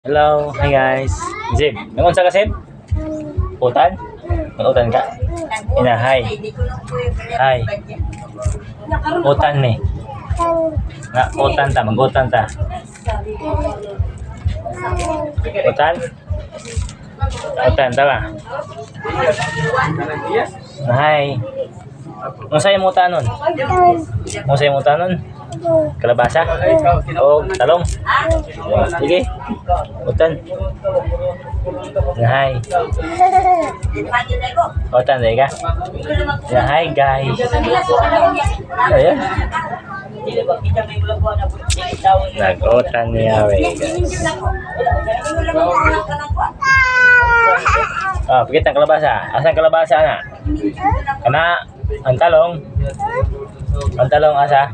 Hello, hi guys. Zib, nangunsa ka Zib? Utan? Utan ka? Ina, hi. Hi. Utan ni. Nga, utan ta, mag-utan ta. Utan? Utan ta ba? Hi. Unsa yung utanon? Unsa yung utanon? Kalabasa? O talong? Sige. Utan. Hi. Utan dahil ka? Hi guys. Ayan. Nag-utan niya guys. Ah, pikit ang kalabasa. Asan kalabasa na? Kana ang talong. Ang talong asa?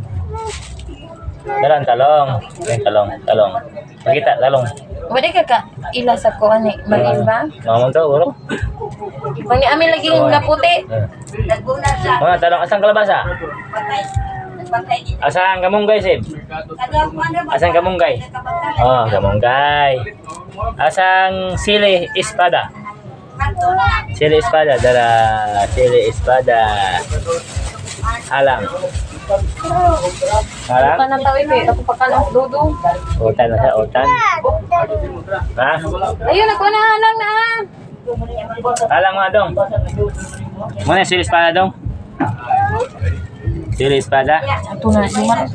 Dalan talong. Ay talong. Makita talong. Wala ka ila sa ko ani mali ba? Mamon to uro. Mani amin lagi nga puti. Mga talong asang kalabasa? Asang kamunggay sib? Asang kamunggay? Oh, kamunggay. Asang sili espada? Sili espada dala sili espada. Alang. Alang? Ka nang tawid eh ako pa kanang dudong. Utan na siya, utan. Ha? Ayun ako na lang na. Alang mga dong. Muna sili espada dong. Sili espada. Ito na si man.